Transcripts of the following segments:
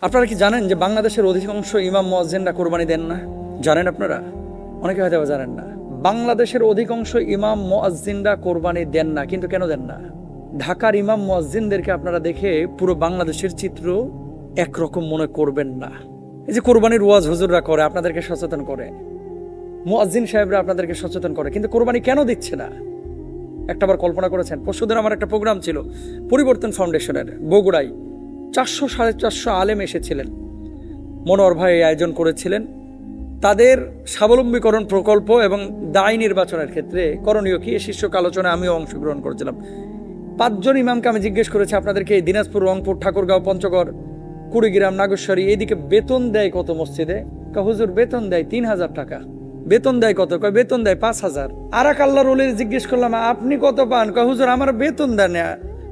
আপনারা কি জানেন যে বাংলাদেশের অধিকাংশ ইমাম মুয়াজ্জিনরা কোরবানি দেন না? জানেন আপনারা? অনেকে হয়তো জানেন না। বাংলাদেশের অধিকাংশ ইমাম মুয়াজ্জিনরা কোরবানি দেন না, কিন্তু কেন দেন না? ঢাকার ইমাম মুয়াজ্জিনদেরকে আপনারা দেখে পুরো বাংলাদেশের চিত্র একরকম মনে করবেন না। এই যে কোরবানির ওয়াজ হুজুররা করে, আপনাদেরকে সচেতন করে, মুয়াজ্জিন সাহেবরা আপনাদেরকে সচেতন করে, কিন্তু কোরবানি কেন দিচ্ছে না? একটাবার কল্পনা করেছেন? পরশুদিন আমার একটা প্রোগ্রাম ছিল পরিবর্তন ফাউন্ডেশনের বগুড়ায়, 400-450 আলেম এসেছিলেন। মনোহর ভাই আয়োজন করেছিলেন। তাদের স্বাবলম্বীকরণ প্রকল্প এবং দায় নির্বাচনের ক্ষেত্রে করণীয় কি, শীর্ষক আলোচনায় আমিও অংশগ্রহণ করেছিলাম। 5 জন ইমামকে আমি জিজ্ঞেস করেছি, আপনাদেরকে এই দিনাজপুর, রংপুর, ঠাকুরগাঁও, পঞ্চগড়, কুড়িগ্রাম, নাগেশ্বরী এইদিকে বেতন দেয় কত মসজিদে? হুজুর বেতন দেয় 3000 টাকা। বেতন দেয় কত? বেতন দেয় 5000। আর এক আল্লাহর ওলির জিজ্ঞেস করলাম, আপনি কত পান? হুজুর আমার বেতন দেন না,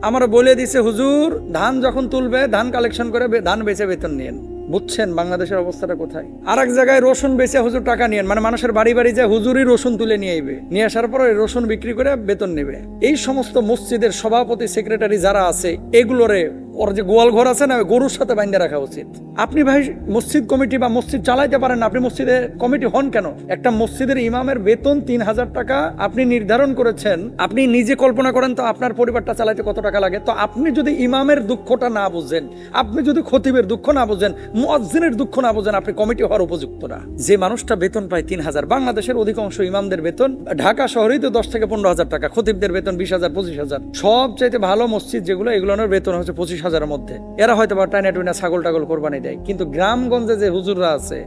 আমার বলে দিছে হুজুর ধান যখন তুলবে, ধান কালেকশন করে ধান বেচে বেতন নিয়েন। বুঝছেন বাংলাদেশের অবস্থাটা কোথায়? আর এক জায়গায় রসুন বেচে হুজুর টাকা নিয়েন, মানে মানুষের বাড়ি বাড়ি যায় হুজুরই রসুন তুলে নিয়ে আইবে, নিয়ে আসার পর রসুন বিক্রি করে বেতন নেবে। এই সমস্ত মসজিদের সভাপতি, সেক্রেটারি যারা আছে, এগুলোরে ওর যে গোয়াল ঘর আছে না, গরুর সাথে বাইন্ধে রাখা উচিত। আপনি ভাই মসজিদ কমিটি বা মসজিদ চালাইতে পারেন না, আপনি মসজিদের কমিটি হন কেন? একটা মসজিদের ইমামের বেতন 3000 টাকা আপনি নির্ধারণ করেছেন। আপনি নিজে কল্পনা করেন তো আপনার পরিবারটা চালাইতে কত টাকা লাগে। তো আপনি যদি ইমামের দুঃখটা না বুঝেন, আপনি যদি খতিবের দুঃখ না বুঝেন, মুয়াজ্জিনের দুঃখ না বুঝেন, আপনি কমিটি হওয়ার উপযুক্ত না। যে মানুষটা বেতন পায় 3000, বাংলাদেশের অধিকাংশ ইমামদের বেতন, ঢাকা শহরেই তো 10 থেকে 15,000 টাকা, খতিবদের বেতন 20,000, 25,000। সবচাইতে ভালো মসজিদ যেগুলো, এগুলোর বেতন হচ্ছে 25,000-এর মধ্যে। এরা হয়তো বা টাইনা টুইনা ছাগল টাগল কোরবানি দেয়, কিন্তু গ্রামগঞ্জে যে হুজুররা আছে,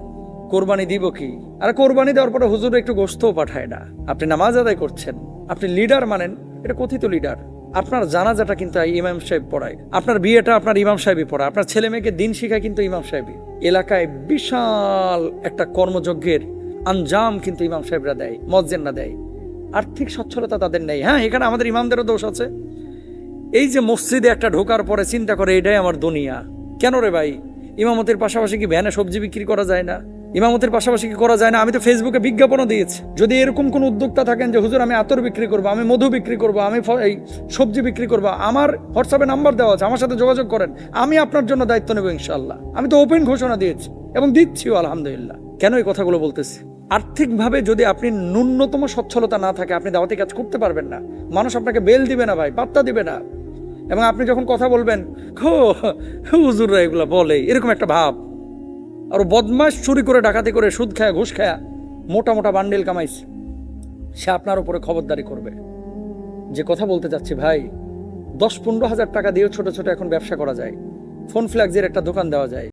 কোরবানি দিব কি? আর কোরবানি দেওয়ার পরে হুজুর একটু গোশতও পাঠায় না। আপনি নামাজ আদায় করছেন, আপনি লিডার মানেন, এটা কথিত লিডার। আপনার জানাজাটা কিন্তু ইমাম সাহেব পড়ায়, আপনার বিয়েটা আপনার ইমাম সাহেবই পড়ায়, আপনার ছেলে মেয়েকে দিন শিখায় কিন্তু ইমাম সাহেবই। এলাকায় বিশাল একটা কর্মযজ্ঞের আঞ্জাম কিন্তু ইমাম সাহেবরা দেয়, মুয়াজ্জিনরা দেয়। আর্থিক সচ্ছলতা তাদের নেই। হ্যাঁ, এখানে আমাদের ইমামদেরও দোষ আছে। এই যে মসজিদে একটা ঢোকার পরে চিন্তা করে এটাই আমার দুনিয়া। কেন রে ভাই? ইমামতের পাশাপাশি কি ভ্যানে সবজি বিক্রি করা যায় না? ইমামতের পাশাপাশি কি করা যায় না? আমি তো ফেসবুকে বিজ্ঞাপনও দিয়েছি। যদি এরকম কোন উদ্যোক্তা থাকেন যে হুজুর আমি আতর বিক্রি করবো, আমি মধু বিক্রি করবো, আমি এই সবজি বিক্রি করবো, আমার হোয়াটসঅ্যাপে নাম্বার দেওয়া আছে, আমার সাথে যোগাযোগ করেন, আমি আপনার জন্য দায়িত্ব নেব ইনশাল্লাহ। আমি তো ওপেন ঘোষণা দিয়েছি এবং দিচ্ছিও আলহামদুলিল্লাহ। কেন এই কথাগুলো বলতেছি? আর্থিকভাবে যদি আপনি ন্যূনতম সচ্ছলতা না থাকে, আপনি দাওয়াতি কাজ করতে পারবেন না। মানুষ আপনাকে বেল দিবে না ভাই, পাত্তা দিবে না। এবং আপনি যখন কথা বলবেন, হুজুররা এগুলা বলে, এরকম একটা ভাব। আর বদমাশ, চুরি করে, ডাকাতি করে, সুদ খায়া, ঘুষ খায়া মোটা মোটা বান্ডেল কামাইছে, সে আপনার উপরে খবরদারি করবে। যে কথা বলতে চাচ্ছি ভাই, 10-15 হাজার টাকা দিয়েও ছোট ছোট এখন ব্যবসা করা যায়। ফোন ফ্ল্যাক্সের একটা দোকান দেওয়া যায়।